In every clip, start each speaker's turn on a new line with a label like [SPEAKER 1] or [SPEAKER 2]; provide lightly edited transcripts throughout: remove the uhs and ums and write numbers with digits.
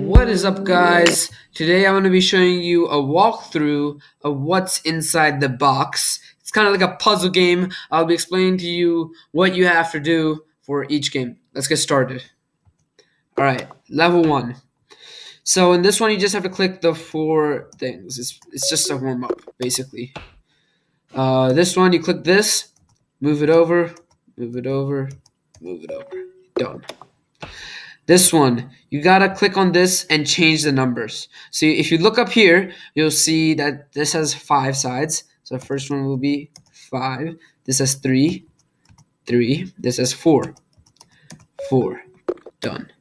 [SPEAKER 1] What is up, guys? Today I'm going to be showing you a walkthrough of what's inside the box. It's kind of like a puzzle game. I'll be explaining to you what you have to do for each game. Let's get started. Alright, level 1. So in this one, you just have to click the 4 things. It's just a warm-up, basically. This one, you click this, move it over, move it over, move it over. Done. This one, you gotta click on this and change the numbers. So if you look up here, you'll see that this has 5 sides. So the first one will be 5. This has 3, 3. This has 4, 4. Done.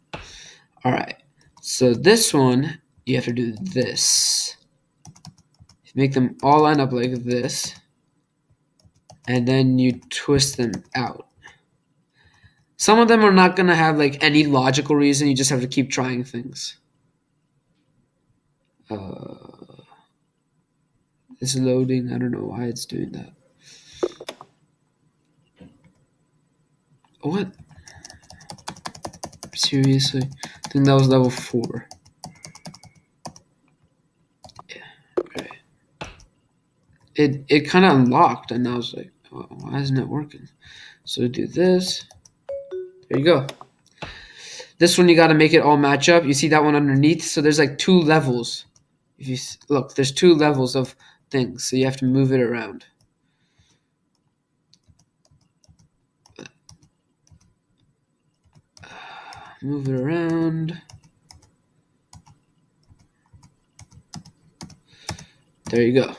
[SPEAKER 1] Alright. So this one, you have to do this. Make them all line up like this. And then you twist them out. Some of them are not going to have like any logical reason. You just have to keep trying things. It's loading. I don't know why it's doing that. What? Seriously? I think that was level 4. Yeah. Okay. It kind of unlocked, and I was like, oh, why isn't it working? So do this. There you go. This one, you got to make it all match up. You see that one underneath? So there's like 2 levels. If you look, there's 2 levels of things. So you have to move it around. Move it around. There you go.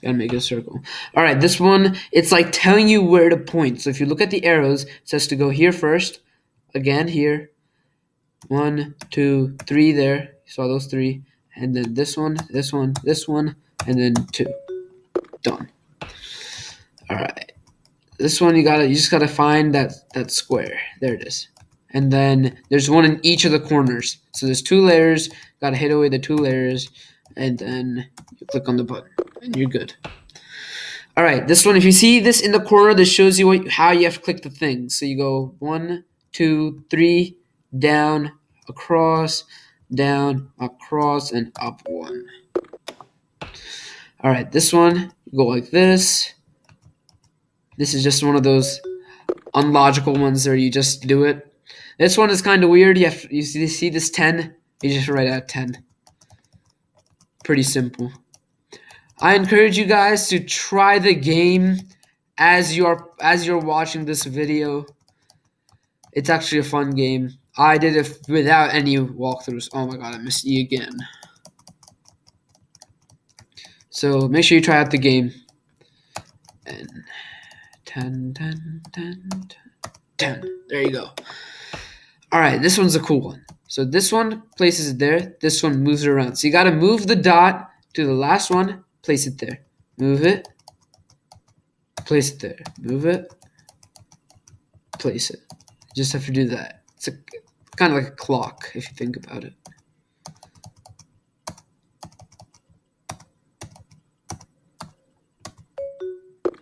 [SPEAKER 1] Gotta make a circle. All right, this one, it's like telling you where to point. So if you look at the arrows, it says to go here first. Again, here. 1, 2, 3 there. You saw those 3. And then this one, this one, this one, and then 2. Done. All right. This one, you just gotta find that square. There it is. And then there's one in each of the corners. So there's 2 layers. Gotta hit away the 2 layers. And then you click on the button, and you're good. All right, this one, if you see this in the corner, this shows you how you have to click the things. So you go 1, 2, 3, down, across, and up 1. All right, this one, you go like this. This is just one of those unlogical ones where you just do it. This one is kind of weird. You see this 10? You just write out 10. Pretty simple. I encourage you guys to try the game as you're watching this video. It's actually a fun game. I did it without any walkthroughs. Oh my god, I missed E again. So make sure you try out the game. And 10, 10, 10, 10, 10. There you go. Alright, this one's a cool one. So this one places it there. This one moves it around. So you got to move the dot to the last one. Place it there. Move it. Place it there. Move it. Place it. You just have to do that. It's kind of like a clock if you think about it.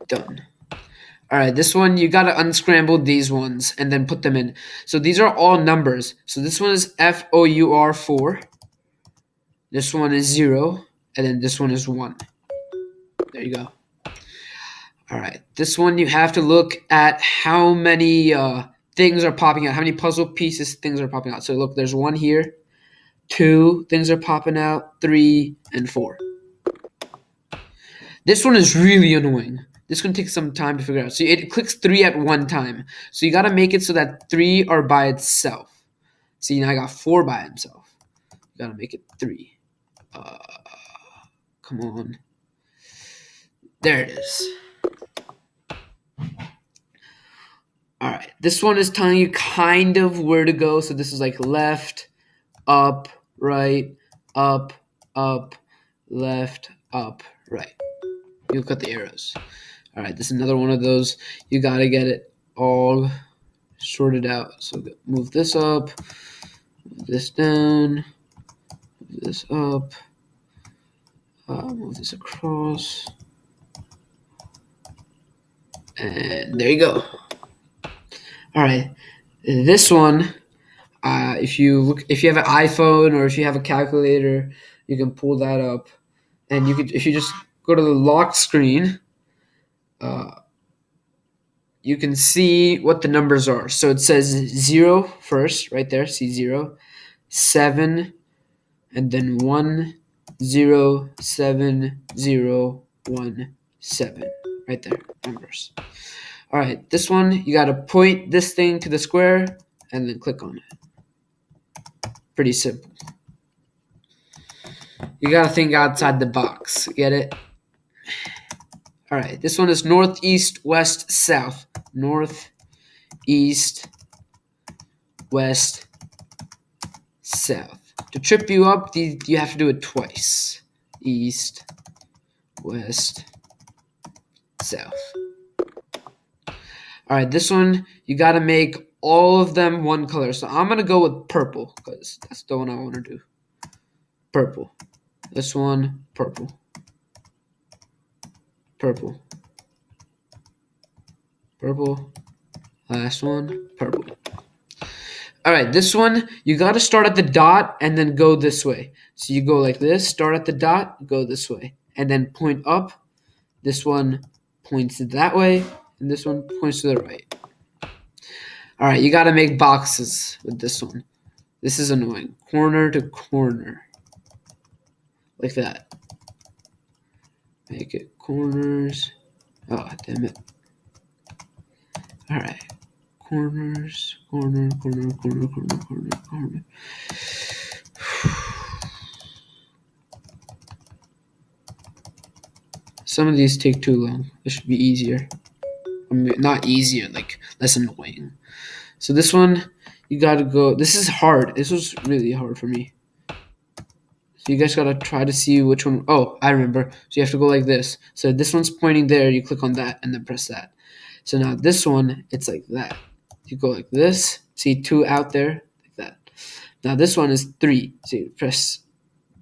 [SPEAKER 1] Done. All right, this one, you got to unscramble these ones and then put them in. So these are all numbers. So this one is FOUR 4. This one is 0. And then this one is 1. There you go. All right, this one, you have to look at how many things are popping out, how many puzzle pieces things are popping out. So look, there's 1 here, 2 things are popping out, 3, and 4. This one is really annoying. This can take some time to figure out. So it clicks 3 at one time. So you got to make it so that 3 are by itself. See, now I got 4 by himself. You got to make it 3. Come on. There it is. All right. This one is telling you kind of where to go. So this is like left, up, right, up, left, up, right. You look at the arrows. All right, this is another one of those. You got to get it all sorted out. So move this up, move this down, move this up, move this across. And there you go. All right, this one, If you have an iPhone or if you have a calculator, you can pull that up, and if you just go to the lock screen, you can see what the numbers are. So it says 0 first, right there. See 0, 7, and then 1, 0, 7, 0, 1, 7. Right there, numbers. All right, this one, you got to point this thing to the square and then click on it. Pretty simple. You got to think outside the box. Get it? All right, this one is north, east, west, south. North, east, west, south. To trip you up, you have to do it twice. East, west, south. All right, this one, you got to make all of them one color. So I'm going to go with purple because that's the one I want to do. Purple. This one, purple. Purple. Purple. Last one, purple. All right, this one, you got to start at the dot and then go this way. So you go like this, start at the dot, go this way, and then point up. This one points that way, and this one points to the right. All right, you got to make boxes with this one. This is annoying. Corner to corner. Like that. Make it corners. Oh, damn it. All right. Corners, corner, corner, corner, corner, corner, corner. Some of these take too long. This should be easier. I mean, not easier, like less annoying. So this one, you gotta go. This is hard. This was really hard for me. So you guys gotta try to see which one. Oh, I remember. So you have to go like this. So this one's pointing there. You click on that and then press that. So now this one, it's like that. You go like this. See 2 out there, like that. Now this one is 3. So you press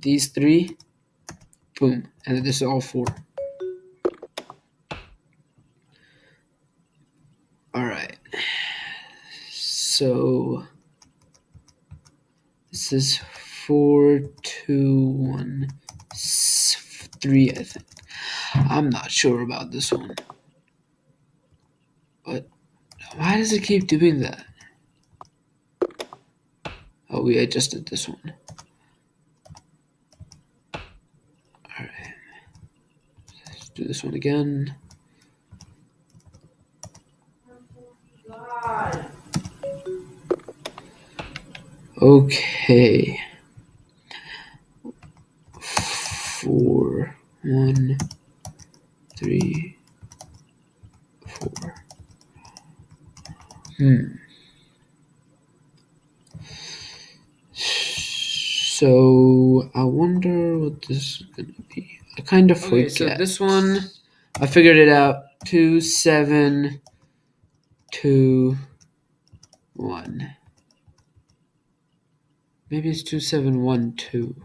[SPEAKER 1] these 3. Boom. And then this is all 4. All right. So this is 4, 2, 1, 3, I think. I'm not sure about this one. But why does it keep doing that? Oh, we adjusted this one. Alright. Let's do this one again. Okay. 4, 1, 3, 4. So I wonder what this is gonna be. I kind of forget. So this one, I figured it out. 2, 7, 2, 1. Maybe it's 2, 7, 1, 2.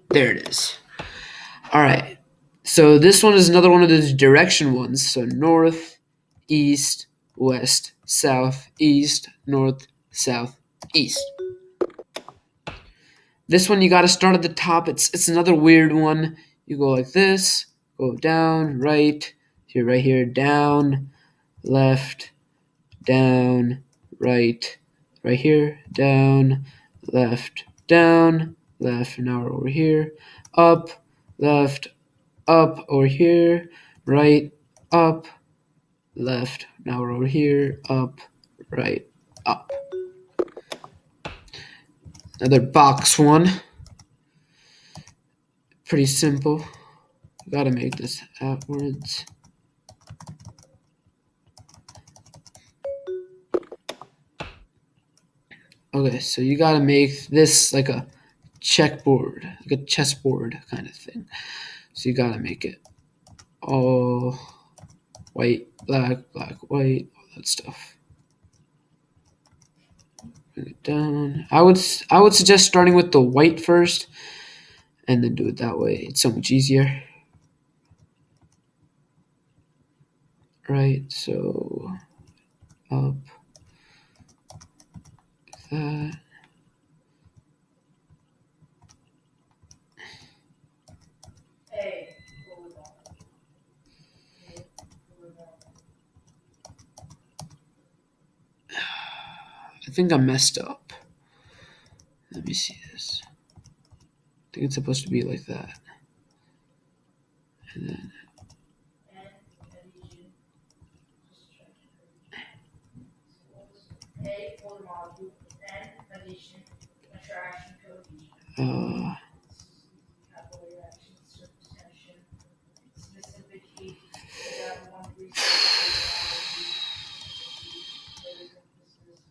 [SPEAKER 1] There it is. All right. So this one is another one of those direction ones. So north, east, west, south, east, north, south, east. This one you got to start at the top. It's another weird one. You go like this, go down, right, here, right here, down, left, down, right here, down, left, now we're over here, up, left, up, over here, right, up, left, now we're over here, up, right, up. Another box one. Pretty simple. Gotta make this outwards. Okay, so you gotta make this like a checkboard, like a chessboard kind of thing. So you gotta make it all white, black, white, all that stuff. Bring it down. I would suggest starting with the white first, and then do it that way. It's so much easier. Right. So up, I think I messed up. Let me see this. I think it's supposed to be like that. And then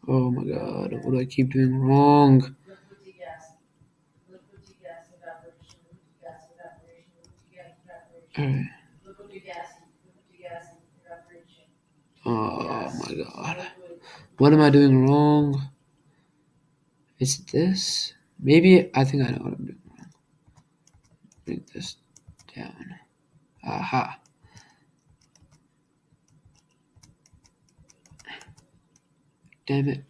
[SPEAKER 1] oh my god, what do I keep doing wrong? Alright. Oh my god. What am I doing wrong? Is it this? Maybe I think I know what I'm doing wrong. Bring this down. Aha. Damn it.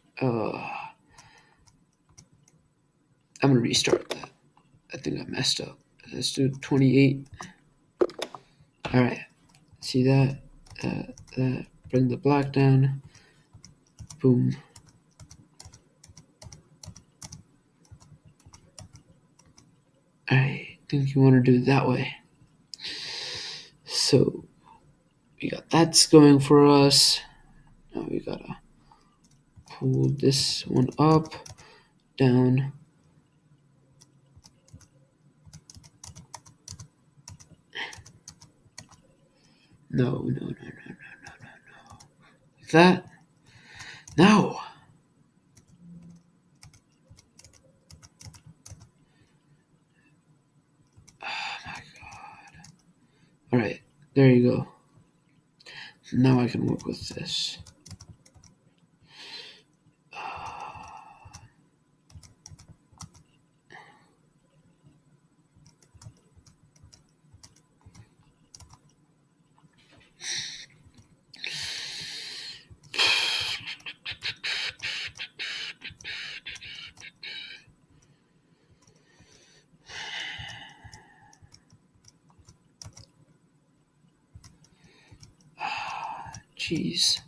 [SPEAKER 1] I'm gonna restart that. I think I messed up. Let's do 28. Alright. See that? That. Bring the black down. Boom. I think you want to do it that way. So we got that's going for us. Now we gotta pull this one up, down. No. Like that? No. Oh my god. Alright, there you go. Now I can work with this. Jeez.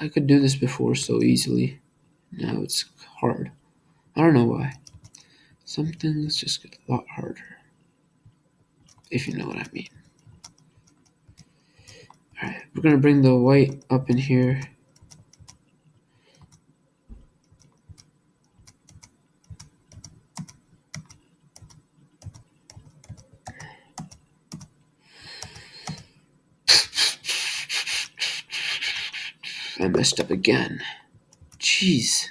[SPEAKER 1] I could do this before so easily. Now it's hard. I don't know why. Some things just get a lot harder. If you know what I mean. Alright, we're gonna bring the white up in here. I messed up again. Jeez.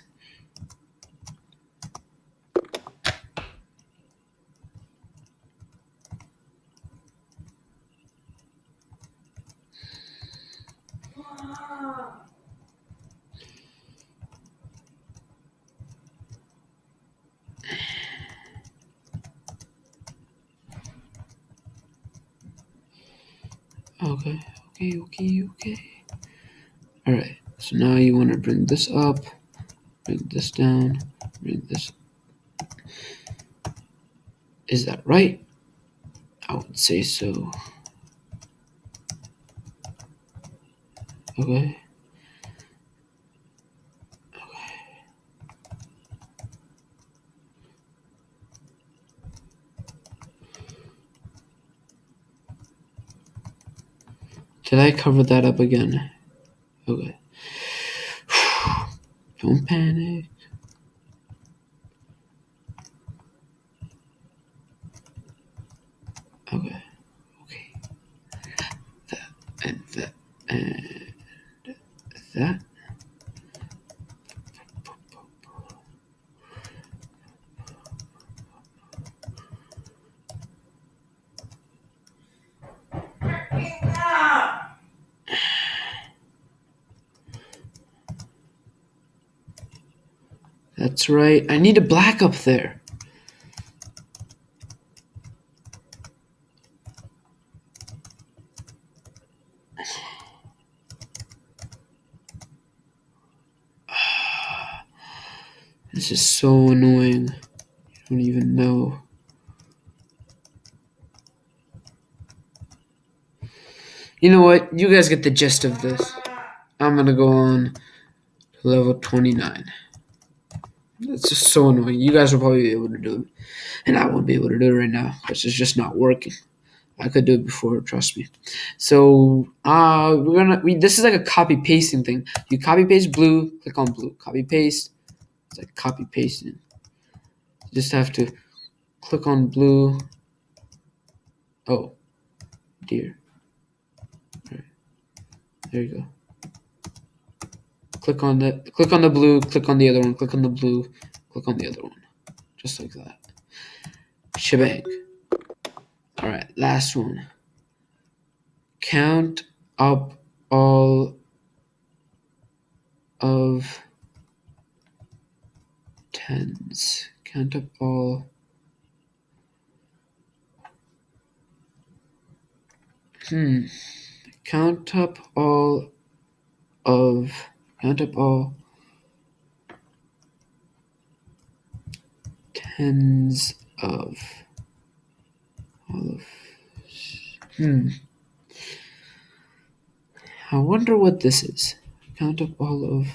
[SPEAKER 1] Okay. Alright, so now you want to bring this up, bring this down, bring this. Is that right? I would say so. Okay. Did I cover that up again? Okay. Don't panic. Okay. That and that and that. That's right. I need a black up there. This is so annoying. You don't even know. You know what? You guys get the gist of this. I'm gonna go on to level 29. It's just so annoying. You guys will probably be able to do it, and I won't be able to do it right now because it's just not working. I could do it before, trust me. So this is like a copy pasting thing. You copy paste blue, click on blue. Copy paste. It's like copy pasting. You just have to click on blue. Oh, dear. All right. There you go. Click on the blue, click on the other one, click on the blue, click on the other one. Just like that. Shebang. Alright, last one. Count up all of tens. Count up all. Count up all of. Count up all tens of. All of. I wonder what this is. Count up all of.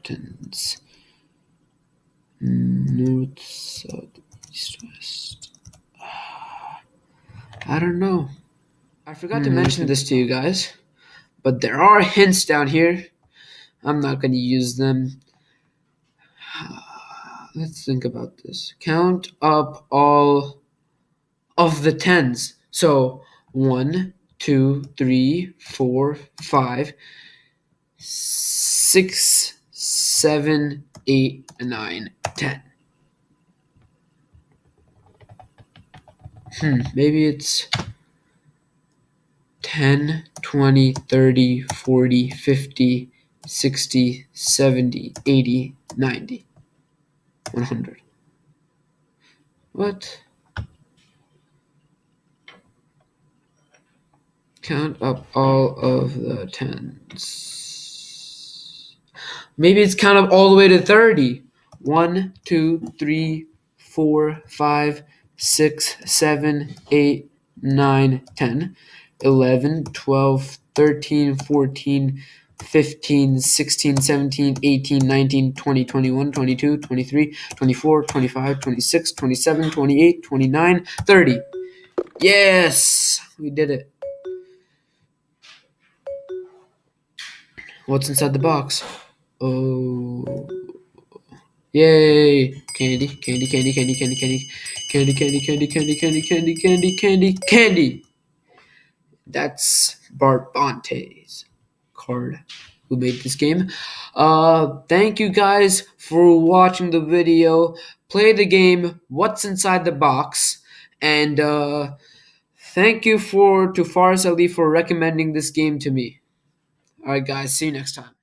[SPEAKER 1] Tens. North, south, east, west. I don't know. I forgot to mention this to you guys, but there are hints down here. I'm not going to use them. Let's think about this. Count up all of the tens. So 1, 2, 3, 4, 5, 6, 7, 8, 9, 10. Maybe it's 10, 20, 30, 40, 50, 60, 70, 80, 90, 100. What? Count up all of the tens. Maybe it's count up all the way to 30. 1, 2, 3, 4, 5, 6, 7, 8, 9, 10, 11, 12, 13, 14, 15, 16, 17, 18, 19, 20, 21, 22, 23, 24, 25, 26, 27, 28, 29, 30. Yes! We did it. What's inside the box? Oh. Yay! Candy, candy, candy, candy, candy, candy, candy, candy, candy, candy, candy, candy, candy, candy, candy. That's Bart Bonte's card who made this game. Thank you guys for watching the video. Play the game What's Inside the Box, and thank you to Faris Ali for recommending this game to me. Alright guys, see you next time.